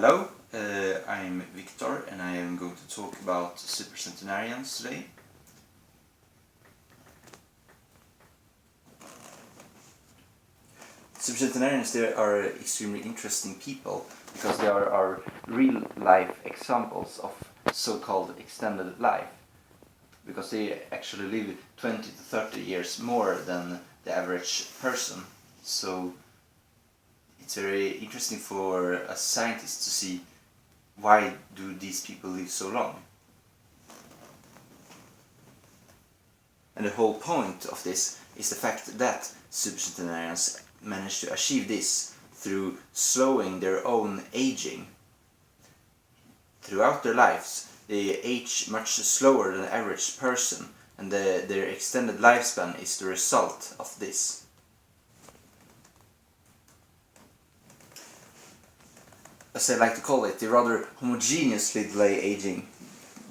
Hello, I'm Victor and I am going to talk about Supercentenarians today. Supercentenarians, they are extremely interesting people because they are our real life examples of so-called extended life, because they actually live 20 to 30 years more than the average person. So it's very interesting for a scientist to see why do these people live so long. And the whole point of this is the fact that supercentenarians manage to achieve this through slowing their own aging. Throughout their lives, they age much slower than the average person, and their extended lifespan is the result of this. As I like to call it, they rather homogeneously delay aging.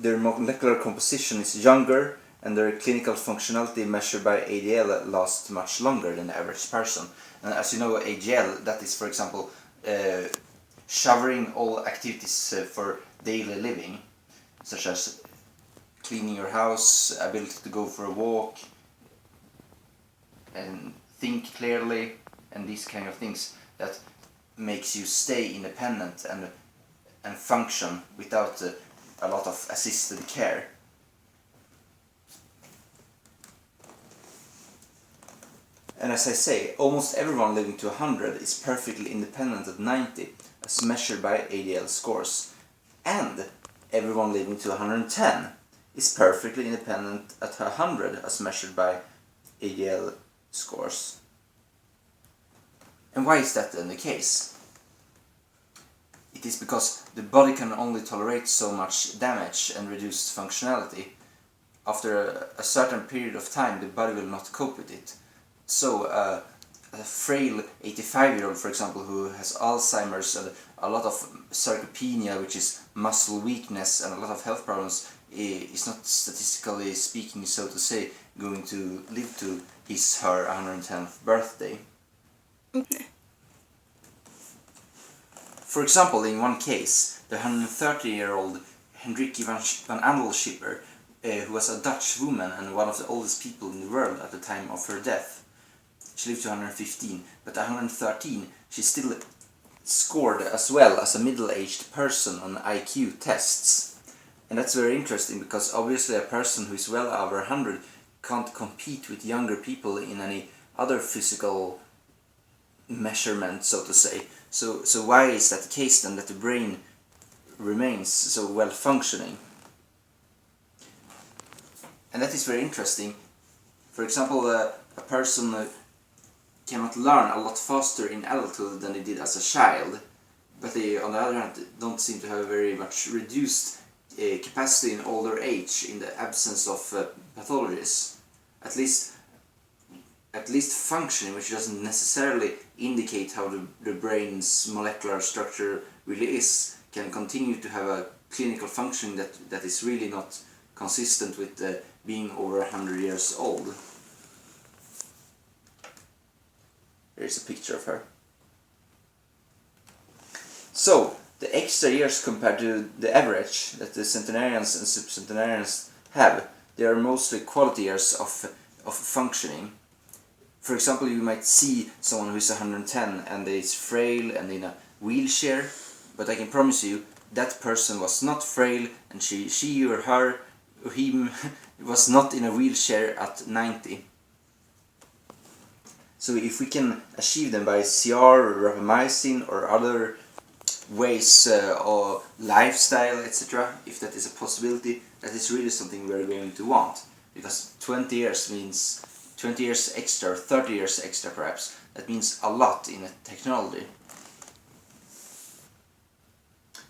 Their molecular composition is younger, and their clinical functionality measured by ADL lasts much longer than the average person. And as you know, ADL, that is, for example, showering all activities for daily living, such as cleaning your house, ability to go for a walk, and think clearly, and these kind of things that makes you stay independent and function without a lot of assisted care. And as I say, almost everyone living to 100 is perfectly independent at 90, as measured by ADL scores. And everyone living to 110 is perfectly independent at 100, as measured by ADL scores. And why is that then the case? It is because the body can only tolerate so much damage and reduced functionality. After a certain period of time, the body will not cope with it. So a frail 85-year-old, for example, who has Alzheimer's and a lot of sarcopenia, which is muscle weakness, and a lot of health problems, is not, statistically speaking, so to say, going to live to her 110th birthday. Okay. For example, in one case, the 130-year-old Hendrikje van Andelschipper, who was a Dutch woman and one of the oldest people in the world at the time of her death. She lived to 115, but at 113 she still scored as well as a middle-aged person on IQ tests. And that's very interesting because obviously a person who is well over 100 can't compete with younger people in any other physical measurement, so to say. So why is that the case then, that the brain remains so well functioning? And that is very interesting. For example, a person cannot learn a lot faster in adulthood than they did as a child, but they, on the other hand, don't seem to have a very much reduced capacity in older age in the absence of pathologies. At least functioning, which doesn't necessarily indicate how the brain's molecular structure really is, can continue to have a clinical function that is really not consistent with being over 100 years old. Here's a picture of her. So, the extra years compared to the average that the centenarians and supercentenarians have, they are mostly quality years of functioning. For example, you might see someone who is 110 and is frail and in a wheelchair, but I can promise you that person was not frail, and she or her or him was not in a wheelchair at 90. So if we can achieve them by CR or rapamycin or other ways or lifestyle, etc., if that is a possibility, that is really something we're going to want. Because 20 years means 20 years extra, 30 years extra perhaps, that means a lot in a technology.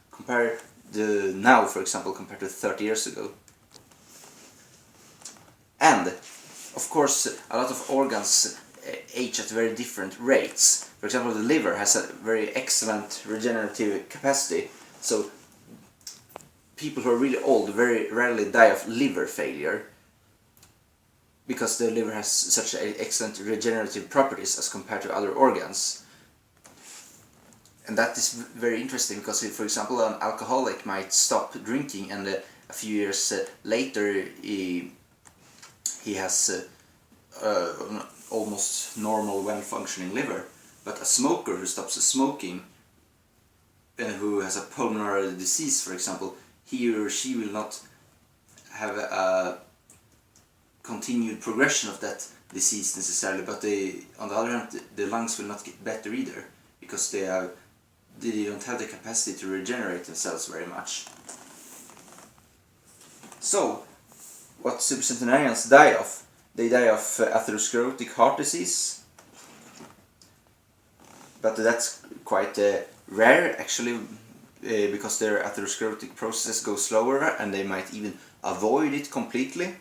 Compare the now, for example, compared to 30 years ago. And, of course, a lot of organs age at very different rates. For example, the liver has a very excellent regenerative capacity, so people who are really old very rarely die of liver failure, because the liver has such excellent regenerative properties as compared to other organs. And that is very interesting because, if, for example, an alcoholic might stop drinking and a few years later he has an almost normal, well-functioning liver. But a smoker who stops smoking and who has a pulmonary disease, for example, he or she will not have a continued progression of that disease necessarily, but on the other hand, the lungs will not get better either, because they don't have the capacity to regenerate themselves very much. So, what supercentenarians die of? They die of atherosclerotic heart disease, but that's quite rare actually, because their atherosclerotic process goes slower and they might even avoid it completely.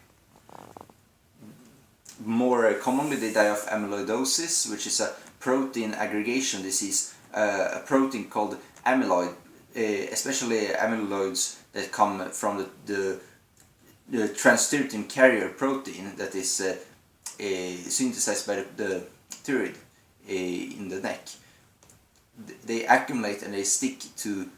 More commonly, they die of amyloidosis, which is a protein aggregation disease, a protein called amyloid, especially amyloids that come from the transthyretin carrier protein that is synthesized by the thyroid in the neck. They accumulate and they stick to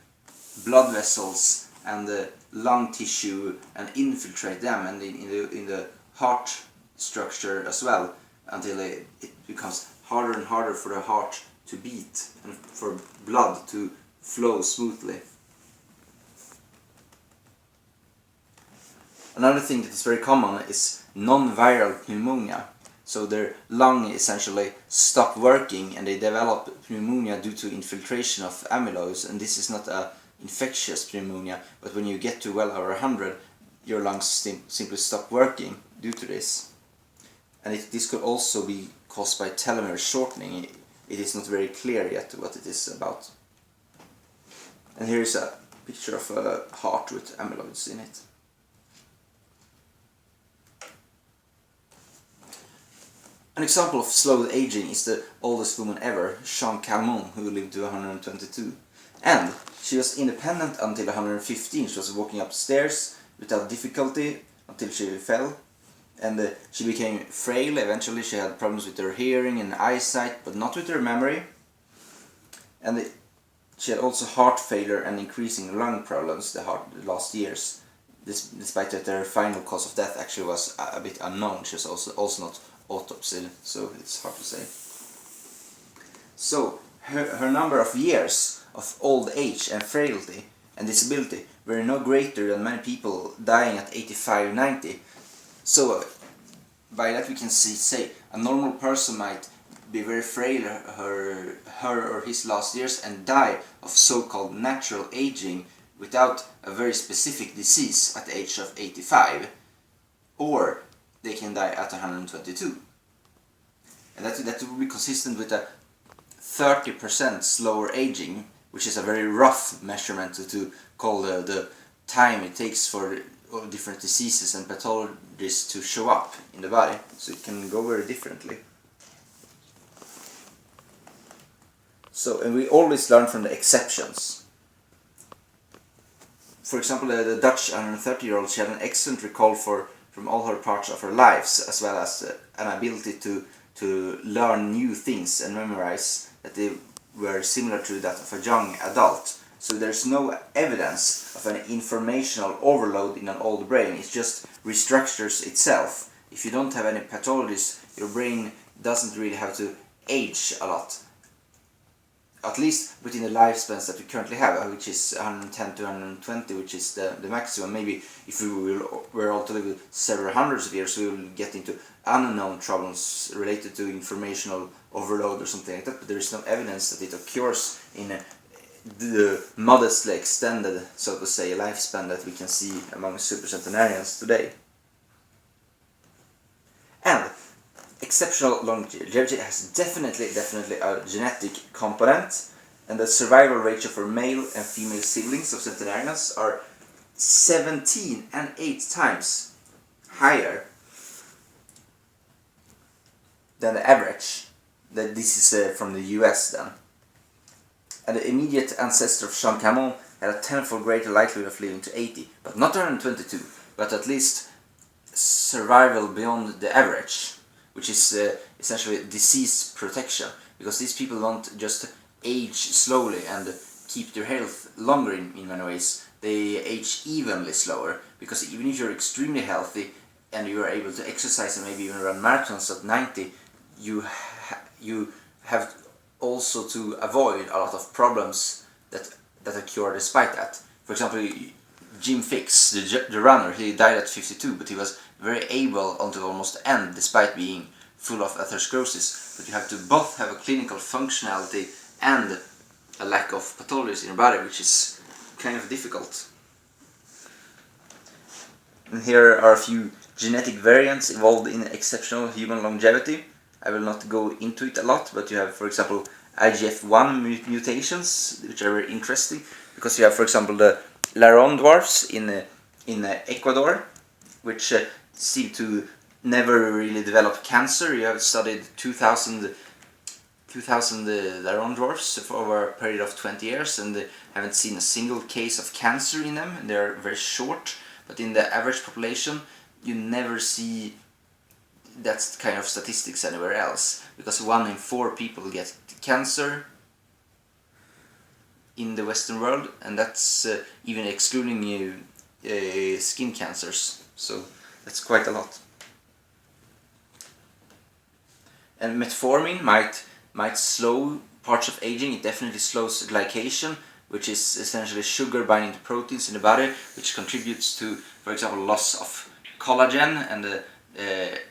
blood vessels and the lung tissue and infiltrate them, and in the heart structure as well, until it becomes harder and harder for the heart to beat and for blood to flow smoothly. Another thing that is very common is non-viral pneumonia. So their lung essentially stop working and they develop pneumonia due to infiltration of amyloids, and this is not a infectious pneumonia, but when you get to well over 100, your lungs simply stop working due to this. And this could also be caused by telomere shortening. It is not very clear yet what it is about. And here is a picture of a heart with amyloids in it. An example of slow aging is the oldest woman ever, Jeanne Calment, who lived to 122. And she was independent until 115. She was walking upstairs without difficulty until she fell. And she became frail. Eventually she had problems with her hearing and eyesight, but not with her memory. And she had also heart failure and increasing lung problems the last years. Despite that her final cause of death actually was a bit unknown. She was also not autopsied, so it's hard to say. So her number of years of old age and frailty and disability were no greater than many people dying at 85, 90. So by that we can say a normal person might be very frail her or his last years and die of so-called natural aging without a very specific disease at the age of 85, or they can die at 122. And that would be consistent with a 30% slower aging, which is a very rough measurement to call the time it takes for different diseases and pathologies to show up in the body. So it can go very differently. So, and we always learn from the exceptions. For example, the Dutch 130-year-old, she had an excellent recall from all her parts of her lives, as well as an ability to learn new things and memorize that they were similar to that of a young adult. So there's no evidence of an informational overload in an old brain. It just restructures itself. If you don't have any pathologies, your brain doesn't really have to age a lot. At least within the lifespans that we currently have, which is 110 to 120, which is the maximum. Maybe if we were all to live with several hundreds of years, we will get into unknown problems related to informational overload or something like that, but there is no evidence that it occurs in the modestly extended, so to say, lifespan that we can see among supercentenarians today. And exceptional longevity has definitely a genetic component, and the survival ratio for male and female siblings of centenarians are 17 and 8 times higher than the average. This is from the US then. And the immediate ancestor of Jeanne Calment had a tenfold greater likelihood of living to 80, but not 122, but at least survival beyond the average, which is essentially disease protection, because these people don't just age slowly and keep their health longer in many ways. They age evenly slower, because even if you're extremely healthy and you are able to exercise and maybe even run marathons at 90, you have also to avoid a lot of problems that occur despite that. For example, Jim Fix, the runner, he died at 52, but he was very able until almost the end, despite being full of atherosclerosis. But you have to both have a clinical functionality and a lack of pathologies in your body, which is kind of difficult. And here are a few genetic variants involved in exceptional human longevity. I will not go into it a lot, but you have, for example, IGF-1 mutations, which are very interesting, because you have, for example, the Laron dwarfs in Ecuador, which seem to never really develop cancer. You have studied 2,000 Laron dwarfs for over a period of 20 years, and haven't seen a single case of cancer in them. And they are very short, but in the average population, you never see that kind of statistics anywhere else, because 1 in 4 people get cancer in the Western world, and that's even excluding skin cancers, so that's quite a lot. And metformin might slow parts of aging. It definitely slows glycation, which is essentially sugar binding to proteins in the body, which contributes to, for example, loss of collagen and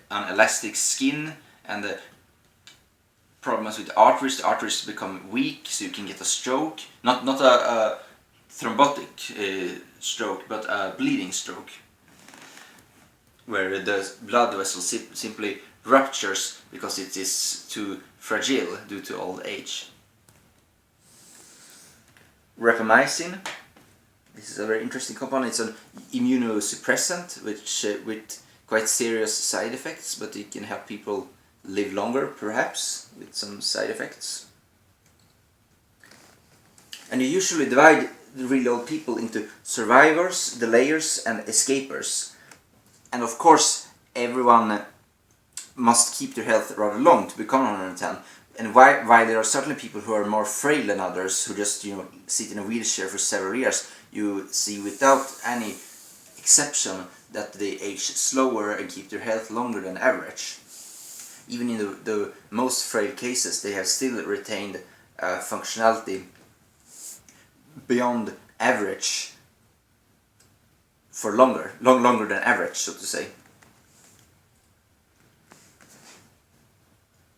an elastic skin, and problems with arteries. The arteries become weak, so you can get a stroke. Not a thrombotic stroke, but a bleeding stroke, where the blood vessel simply ruptures because it is too fragile due to old age. Rapamycin. This is a very interesting compound. It's an immunosuppressant, which with quite serious side effects, but it can help people live longer, perhaps, with some side effects. And you usually divide the really old people into survivors, delayers, and escapers. And of course, everyone must keep their health rather long to become 110. And while there are certainly people who are more frail than others, who just sit in a wheelchair for several years, you see without any exception that they age slower and keep their health longer than average. Even in the most frail cases, they have still retained functionality beyond average for longer than average, so to say.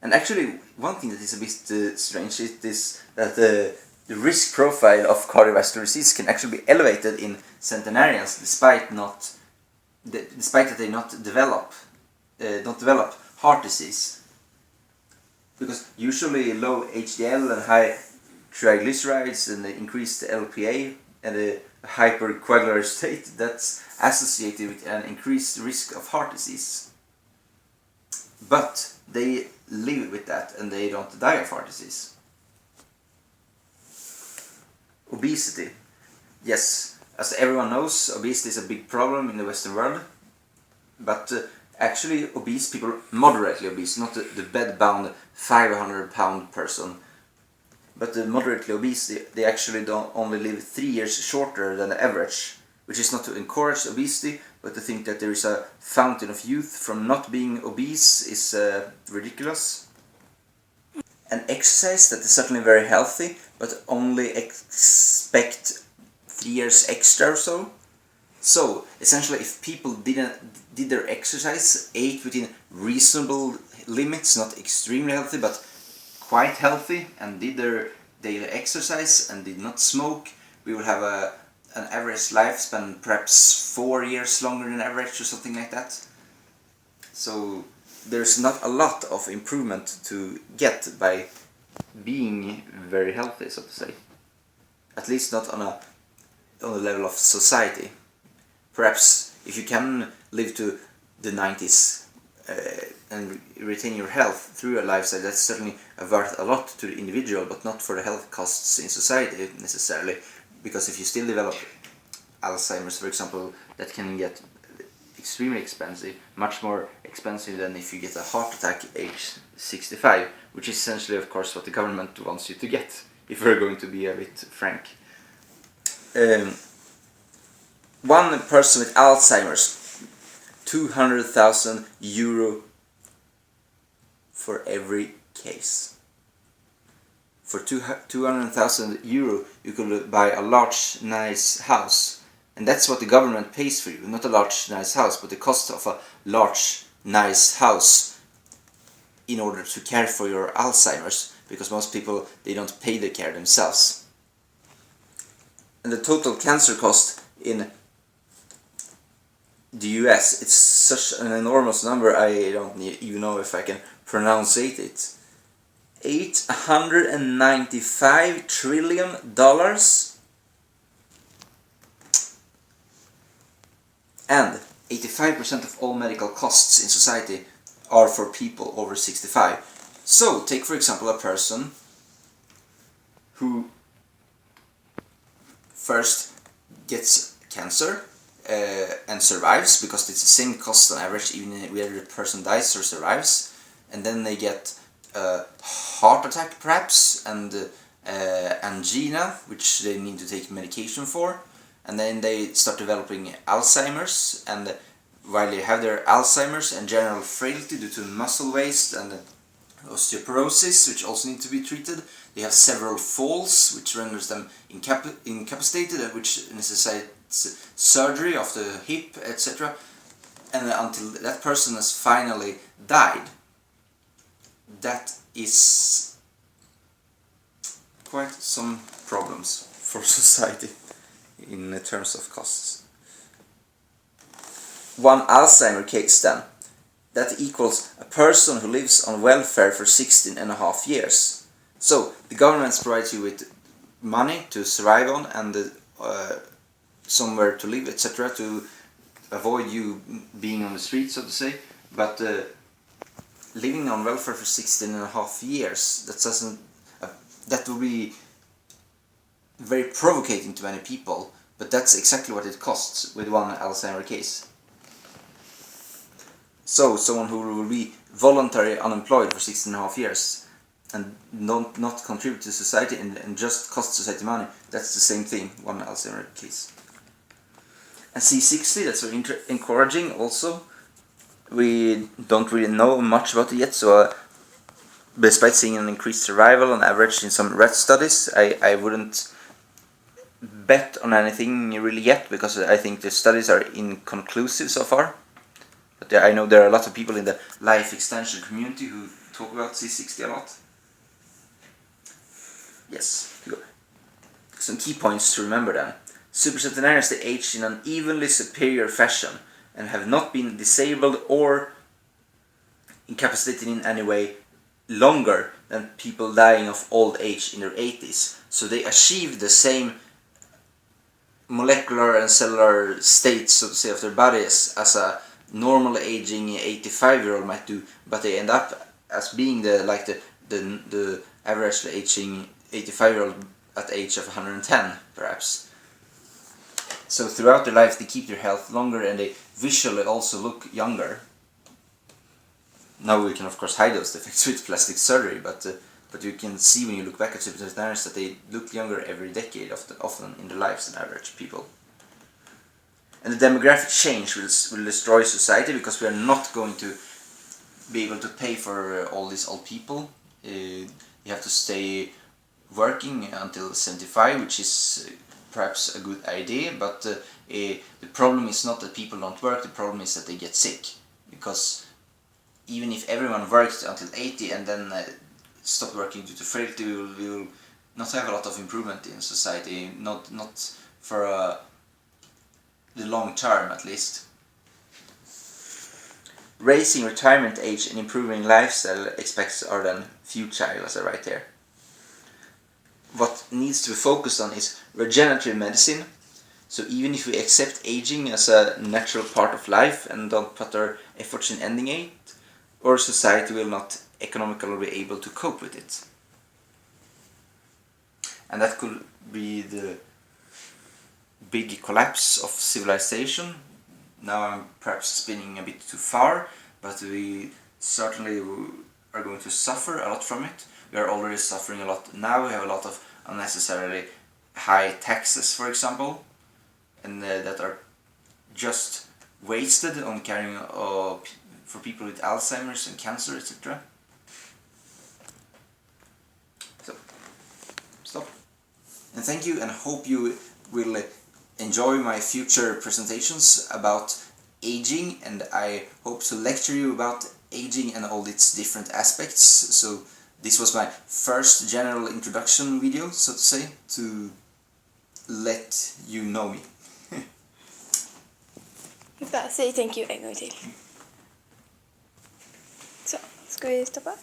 And actually, one thing that is a bit strange is that the risk profile of cardiovascular disease can actually be elevated in centenarians, despite that they don't develop heart disease. Because usually low HDL and high triglycerides and the increased LPA and a hypercoagular state, that's associated with an increased risk of heart disease. But they live with that and they don't die of heart disease. Obesity. Yes, as everyone knows, obesity is a big problem in the Western world. But actually obese people, moderately obese, not the bed-bound 500-pound person, but the moderately obese, they actually don't only live 3 years shorter than the average, which is not to encourage obesity, but to think that there is a fountain of youth from not being obese is ridiculous. And exercise, that is certainly very healthy, but only expect 3 years extra or so. So, essentially, if people did their exercise, ate within reasonable limits, not extremely healthy, but quite healthy, and did their daily exercise and did not smoke, we will have an average lifespan perhaps 4 years longer than average or something like that. So there's not a lot of improvement to get by being very healthy, so to say. At least not on a level of society. Perhaps if you can live to the 90s and retain your health through a lifestyle, that's certainly worth a lot to the individual, but not for the health costs in society necessarily. Because if you still develop Alzheimer's, for example, that can get extremely expensive, much more expensive than if you get a heart attack age 65, which is essentially, of course, what the government wants you to get if we're going to be a bit frank. One person with Alzheimer's, €200,000 for every case. For €200,000 you could buy a large nice house, and that's what the government pays for you. Not a large nice house, but the cost of a large nice house in order to care for your Alzheimer's, because most people, they don't pay the care themselves. And the total cancer cost in the US, it's such an enormous number, I don't even know if I can pronounce it. $895 trillion, and 85% of all medical costs in society are for people over 65. So, take for example a person who first gets cancer and survives, because it's the same cost on average even whether the person dies or survives, and then they get a heart attack perhaps, and angina, which they need to take medication for, and then they start developing Alzheimer's, and while they have their Alzheimer's and general frailty due to muscle waste and osteoporosis, which also need to be treated, they have several falls, which renders them incapacitated, which necessitates surgery of the hip, etc. And until that person has finally died, that is quite some problems for society in terms of costs. One Alzheimer case then, that equals a person who lives on welfare for 16.5 years. So the government provides you with money to survive on, and somewhere to live, etc., to avoid you being on the street, so to say. But living on welfare for 16.5 years, that will be very provocating to many people, but that's exactly what it costs with one Alzheimer case. So, someone who will be voluntarily unemployed for 16.5 years and not contribute to society and just cost society money, that's the same thing, one Alzheimer case. And C60, that's very encouraging also. We don't really know much about it yet, so despite seeing an increased survival on average in some rat studies, I wouldn't bet on anything really yet, because I think the studies are inconclusive so far. But I know there are a lot of people in the life extension community who talk about C60 a lot. Yes, some key points to remember then. Supercentenarians, they age in an evenly superior fashion and have not been disabled or incapacitated in any way longer than people dying of old age in their 80s. So they achieve the same molecular and cellular states, so to say, of their bodies as a normal aging 85-year-old might do, but they end up as being the average aging 85-year-old at the age of 110 perhaps. So throughout their life they keep their health longer, and they visually also look younger. Now we can of course hide those defects with plastic surgery, but you can see when you look back at supercentenarians that they look younger every decade, often in their lives than average people. And the demographic change will destroy society, because we are not going to be able to pay for all these old people. You have to stay working until 75, which is perhaps a good idea, but the problem is not that people don't work, the problem is that they get sick. Because even if everyone works until 80 and then stop working due to frailty, we will not have a lot of improvement in society, not for the long term at least. Raising retirement age and improving lifestyle expects are then futile, as I write here. What needs to be focused on is regenerative medicine. So even if we accept aging as a natural part of life and don't put our efforts in ending it, our society will not economically be able to cope with it. And that could be the big collapse of civilization. Now I'm perhaps spinning a bit too far, but we certainly are going to suffer a lot from it. We are already suffering a lot now. We have a lot of unnecessarily high taxes, for example, and that are just wasted on carrying for people with Alzheimer's and cancer, etc. So, stop. And thank you, and hope you will enjoy my future presentations about aging, and I hope to lecture you about aging and all its different aspects. So this was my first general introduction video, so to say, to let you know me. Säg thank you en gång till. Så, ska vi stoppa?